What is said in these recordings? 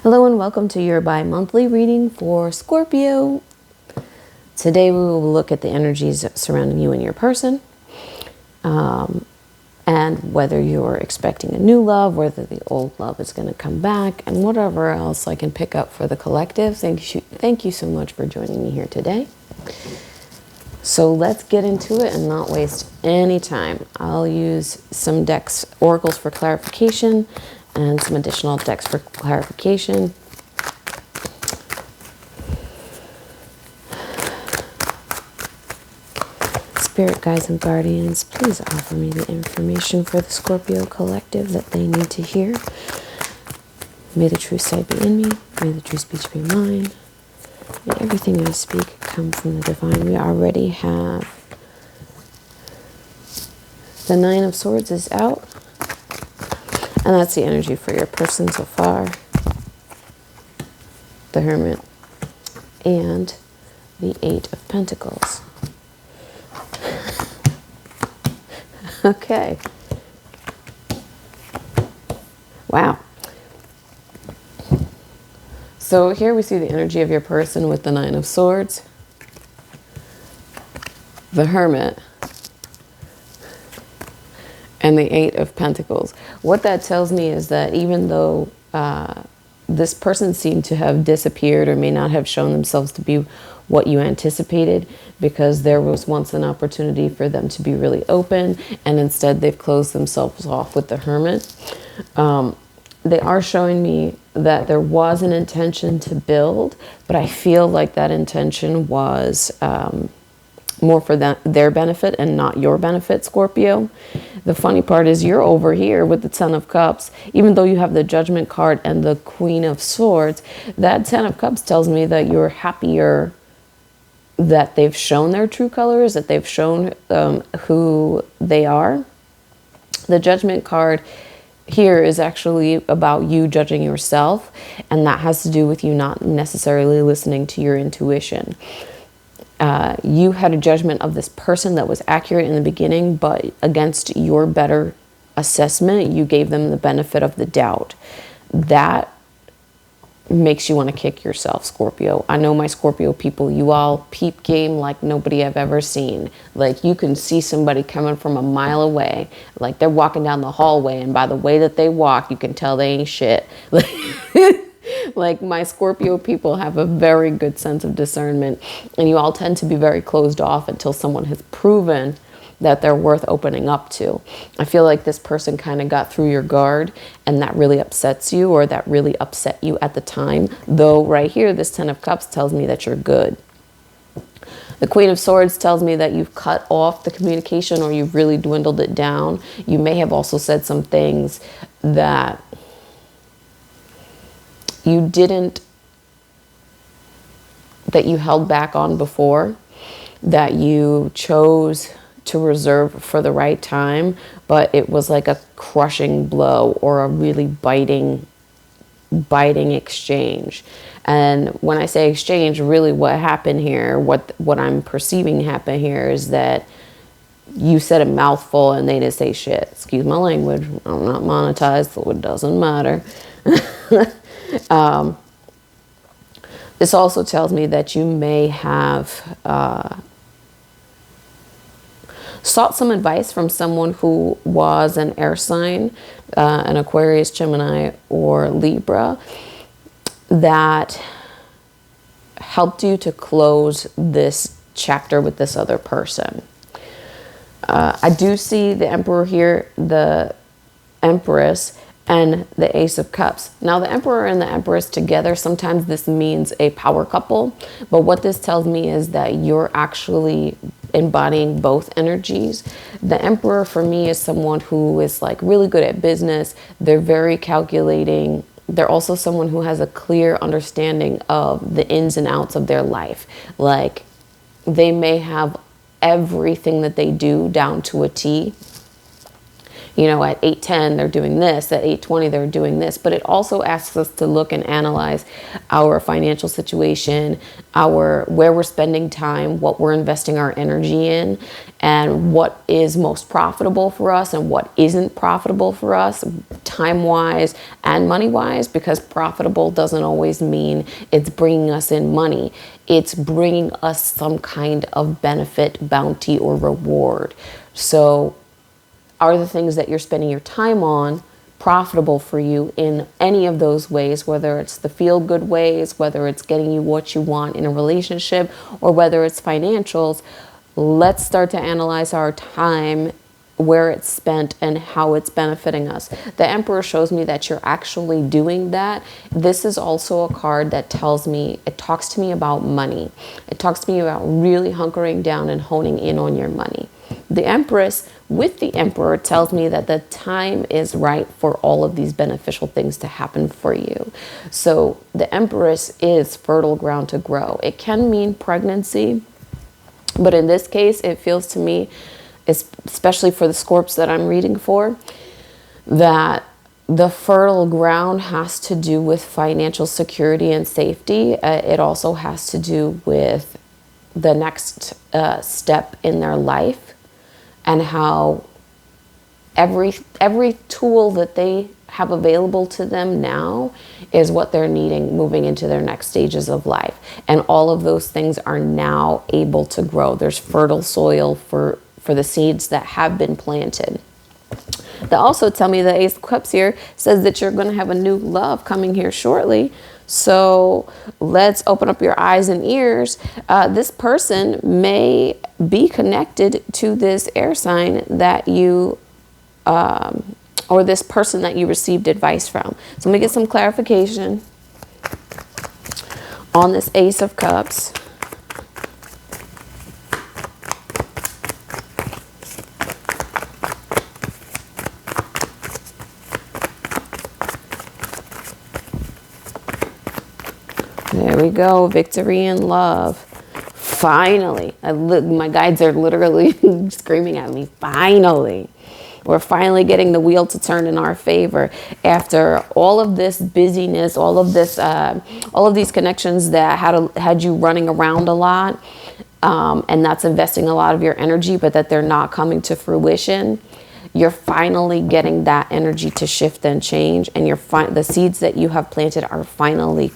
Hello and welcome to your bi-monthly reading for Scorpio. Today we will look at the energies surrounding you and your person, and whether you're expecting a new love, whether the old love is going to come back, and whatever else I can pick up for the collective. Thank you so much for joining me here today. So let's get into it and not waste any time. I'll use some decks, oracles for clarification, and some additional decks for clarification. Spirit guides and guardians, please offer me the information for the Scorpio collective that they need to hear. May the true sight be in me. May the true speech be mine. May everything I speak come from the divine. We already have the Nine of Swords is out. And that's the energy for your person so far. The Hermit and the Eight of Pentacles. Okay. Wow. So here we see the energy of your person with the Nine of Swords, the Hermit, and the Eight of Pentacles. What that tells me is that even though this person seemed to have disappeared or may not have shown themselves to be what you anticipated, because there was once an opportunity for them to be really open, and instead they've closed themselves off with the Hermit. They are showing me that there was an intention to build, but I feel like that intention was more for their benefit and not your benefit, Scorpio. The funny part is you're over here with the Ten of Cups. Even though you have the Judgment card and the Queen of Swords, that Ten of Cups tells me that you're happier that they've shown their true colors, that they've shown who they are. The Judgment card here is actually about you judging yourself, and that has to do with you not necessarily listening to your intuition. You had a judgment of this person that was accurate in the beginning, but against your better assessment, you gave them the benefit of the doubt. That makes you want to kick yourself, Scorpio. I know my Scorpio people, you all peep game like nobody I've ever seen. Like, you can see somebody coming from a mile away. Like, they're walking down the hallway, and by the way that they walk, you can tell they ain't shit. Like, my Scorpio people have a very good sense of discernment, and you all tend to be very closed off until someone has proven that they're worth opening up to. I feel like this person kind of got through your guard, and that really upsets you, or that really upset you at the time. Though right here, this Ten of Cups tells me that you're good. The Queen of Swords tells me that you've cut off the communication, or you've really dwindled it down. You may have also said some things that you didn't, that you held back on before, that you chose to reserve for the right time, but it was like a crushing blow or a really biting exchange. And when I say exchange, really what happened here, what I'm perceiving happen here is that you said a mouthful and they didn't say shit. Excuse my language. I'm not monetized, so it doesn't matter. This also tells me that you may have sought some advice from someone who was an air sign, an Aquarius, Gemini, or Libra, that helped you to close this chapter with this other person. I do see the Emperor here, the Empress, and the Ace of Cups. Now, the Emperor and the Empress together, sometimes this means a power couple, but what this tells me is that you're actually embodying both energies. The Emperor for me is someone who is like really good at business. They're very calculating. They're also someone who has a clear understanding of the ins and outs of their life. Like, they may have everything that they do down to a T. You know, at 8:10 they're doing this, at 8:20 they're doing this. But it also asks us to look and analyze our financial situation, where we're spending time, what we're investing our energy in, and what is most profitable for us and what isn't profitable for us, time-wise and money-wise, because profitable doesn't always mean it's bringing us in money. It's bringing us some kind of benefit, bounty, or reward. So are the things that you're spending your time on profitable for you in any of those ways, whether it's the feel-good ways, whether it's getting you what you want in a relationship, or whether it's financials? Let's start to analyze our time, where it's spent, and how it's benefiting us. The Emperor shows me that you're actually doing that. This is also a card that tells me, it talks to me about money. It talks to me about really hunkering down and honing in on your money. The Empress with the Emperor tells me that the time is right for all of these beneficial things to happen for you. So the Empress is fertile ground to grow. It can mean pregnancy, but in this case, it feels to me, especially for the Scorps that I'm reading for, that the fertile ground has to do with financial security and safety. It also has to do with the next step in their life, and how every tool that they have available to them now is what they're needing moving into their next stages of life. And all of those things are now able to grow. There's fertile soil for the seeds that have been planted. They also tell me the Ace of Cups here says that you're going to have a new love coming here shortly. So let's open up your eyes and ears. This person may be connected to this air sign that you, or this person that you received advice from. So let me get some clarification on this Ace of Cups. There we go. Victory in love. Finally. My guides are literally screaming at me. Finally. We're finally getting the wheel to turn in our favor. After all of this busyness, all of these connections that had you running around a lot, and that's investing a lot of your energy, but that they're not coming to fruition. You're finally getting that energy to shift and change, and the seeds that you have planted are finally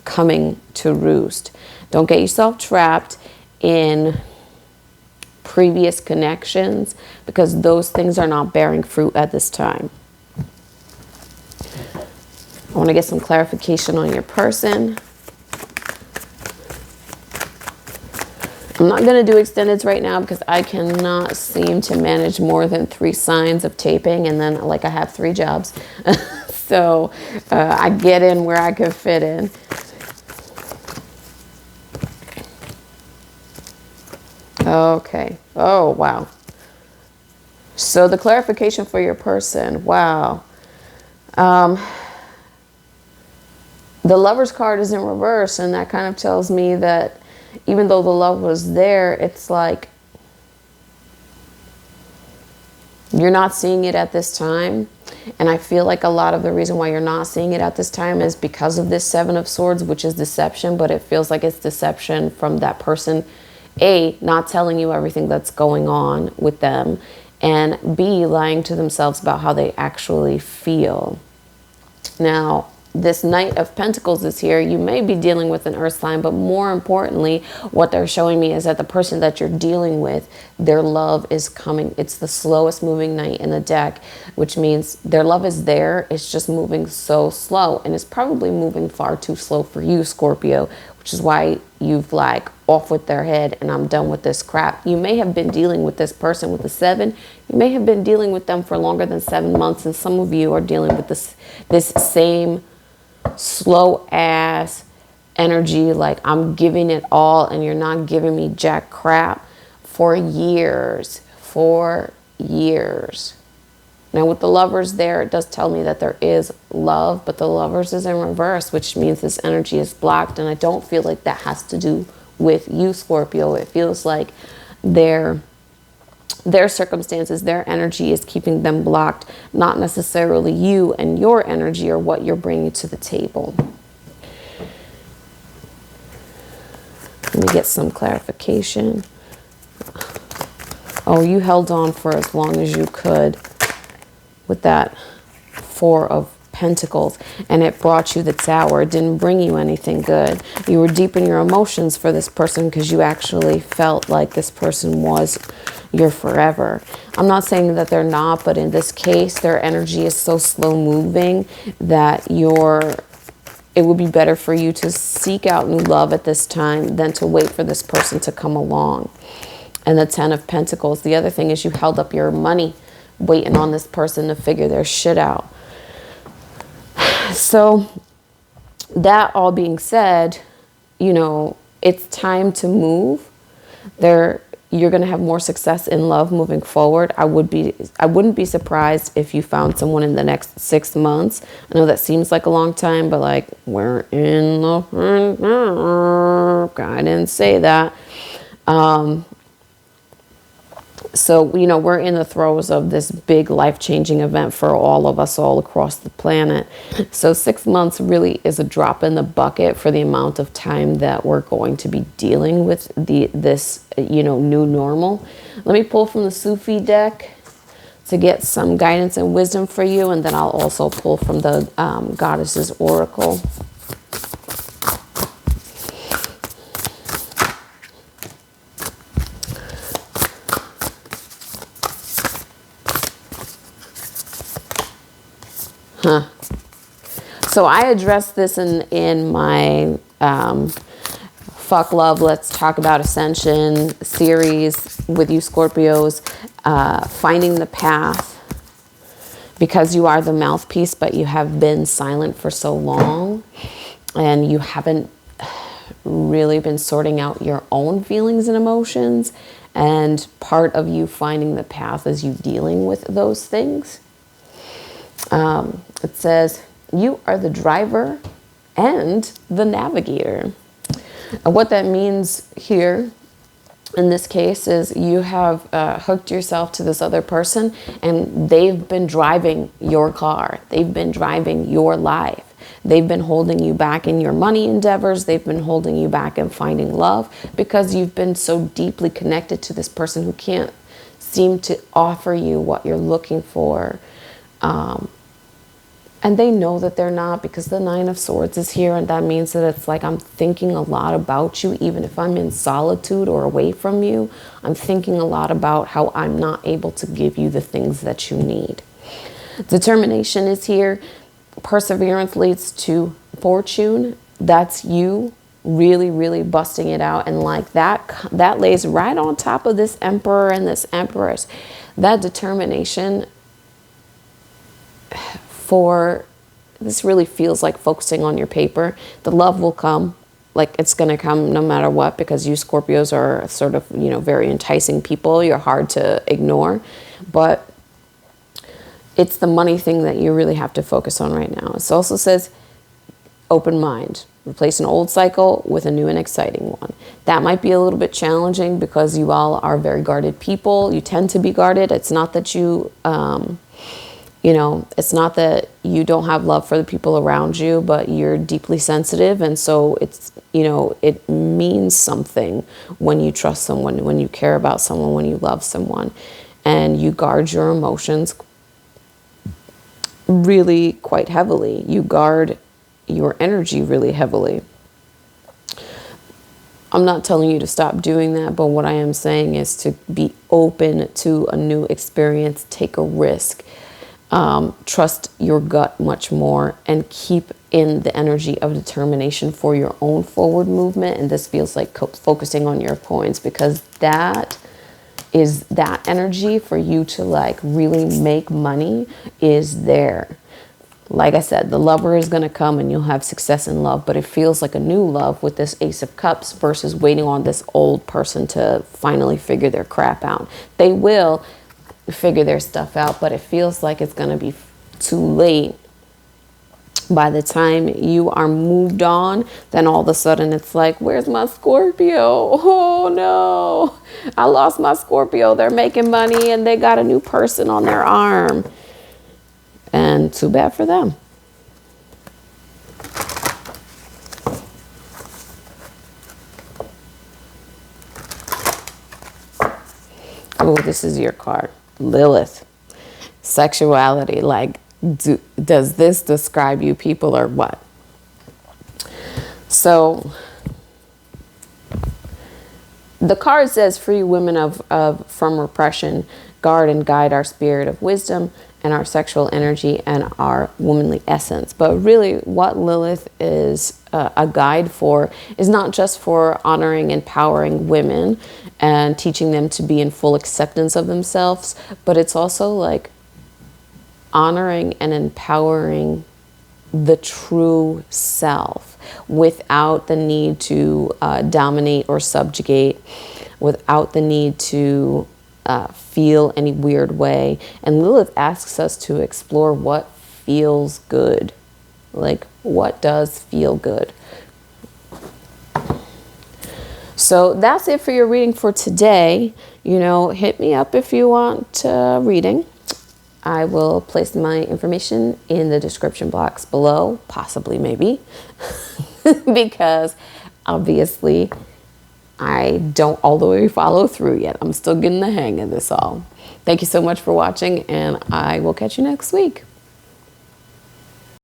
coming to roost. Don't get yourself trapped in previous connections, because those things are not bearing fruit at this time. I want to get some clarification on your person. I'm not going to do extendeds right now because I cannot seem to manage more than 3 signs of taping, and then I have 3 jobs. So I get in where I can fit in. Okay. Oh, wow. So the clarification for your person. Wow. The Lover's card is in reverse, and that kind of tells me that even though the love was there, it's like you're not seeing it at this time. And I feel like a lot of the reason why you're not seeing it at this time is because of this 7 of Swords, which is deception, but it feels like it's deception from that person, A, not telling you everything that's going on with them, and B, lying to themselves about how they actually feel. Now, this Knight of Pentacles is here. You may be dealing with an earth sign, but more importantly, what they're showing me is that the person that you're dealing with, their love is coming. It's the slowest moving knight in the deck, which means their love is there. It's just moving so slow, and it's probably moving far too slow for you, Scorpio, which is why you've off with their head and I'm done with this crap. You may have been dealing with this person with the 7. You may have been dealing with them for longer than 7 months, and some of you are dealing with this same slow ass energy, like I'm giving it all and you're not giving me jack crap, for years. Now with the Lovers there, it does tell me that there is love, but the Lovers is in reverse, which means this energy is blocked, and I don't feel like that has to do with you, Scorpio. It feels like they're their circumstances, their energy is keeping them blocked, not necessarily you and your energy or what you're bringing to the table. Let me get some clarification. Oh, you held on for as long as you could with that Four of Pentacles, and it brought you the Tower. It didn't bring you anything good. You were deep in your emotions for this person because you actually felt like this person was your forever. I'm not saying that they're not, but in this case, their energy is so slow moving that it would be better for you to seek out new love at this time than to wait for this person to come along. And the Ten of Pentacles. The other thing is you held up your money waiting on this person to figure their shit out. So that all being said, you know, it's time to move. You're going to have more success in love moving forward. I wouldn't be surprised if you found someone in the next 6 months. I know that seems like a long time, but like, we're in the, I didn't say that. So, you know, we're in the throes of this big life-changing event for all of us all across the planet. So 6 months really is a drop in the bucket for the amount of time that we're going to be dealing with this, you know, new normal. Let me pull from the Sufi deck to get some guidance and wisdom for you. And then I'll also pull from the Goddess's Oracle. So I addressed this in my Fuck Love, Let's Talk About Ascension series with you Scorpios, finding the path, because you are the mouthpiece, but you have been silent for so long and you haven't really been sorting out your own feelings and emotions. And part of you finding the path is you dealing with those things. It says, you are the driver and the navigator. And what that means here in this case is you have hooked yourself to this other person, and they've been driving your car. They've been driving your life. They've been holding you back in your money endeavors. They've been holding you back in finding love because you've been so deeply connected to this person who can't seem to offer you what you're looking for. And they know that they're not, because the Nine of Swords is here, and that means that it's like I'm thinking a lot about you. Even if I'm in solitude or away from you, I'm thinking a lot about how I'm not able to give you the things that you need. Determination is here. Perseverance leads to fortune. That's you really, really busting it out. And like that lays right on top of this Emperor and this Empress. That determination for this really feels like focusing on your paper. The love will come, like it's going to come no matter what, because you Scorpios are sort of, you know, very enticing people. You're hard to ignore, but it's the money thing that you really have to focus on right now. It also says open mind. Replace an old cycle with a new and exciting one. That might be a little bit challenging because you all are very guarded people. You tend to be guarded. It's not that you you know, it's not that you don't have love for the people around you, but you're deeply sensitive. And so it's, you know, it means something when you trust someone, when you care about someone, when you love someone, and you guard your emotions really quite heavily. You guard your energy really heavily. I'm not telling you to stop doing that, but what I am saying is to be open to a new experience, take a risk. Trust your gut much more, and keep in the energy of determination for your own forward movement. And this feels like focusing on your coins, because that is that energy for you to like really make money is there. Like I said, the lover is going to come and you'll have success in love, but it feels like a new love with this Ace of Cups versus waiting on this old person to finally figure their crap out. They will figure their stuff out, but it feels like it's going to be too late By the time you are moved on, then all of a sudden it's like, where's my Scorpio? Oh no, I lost my Scorpio. They're making money and they got a new person on their arm. And too bad for them. Oh, this is your card. Lilith. Sexuality. Like, does this describe you people or what? So the card says, free women from repression, guard and guide our spirit of wisdom and our sexual energy and our womanly essence. But really what Lilith is a guide for is not just for honoring, empowering women and teaching them to be in full acceptance of themselves, but it's also like honoring and empowering the true self without the need to dominate or subjugate, without the need to feel any weird way. And Lilith asks us to explore what feels good. Like, what does feel good? So that's it for your reading for today. You know, hit me up if you want reading. I will place my information in the description box below, possibly, maybe, because obviously I don't all the way follow through yet. I'm still getting the hang of this all. Thank you so much for watching, and I will catch you next week.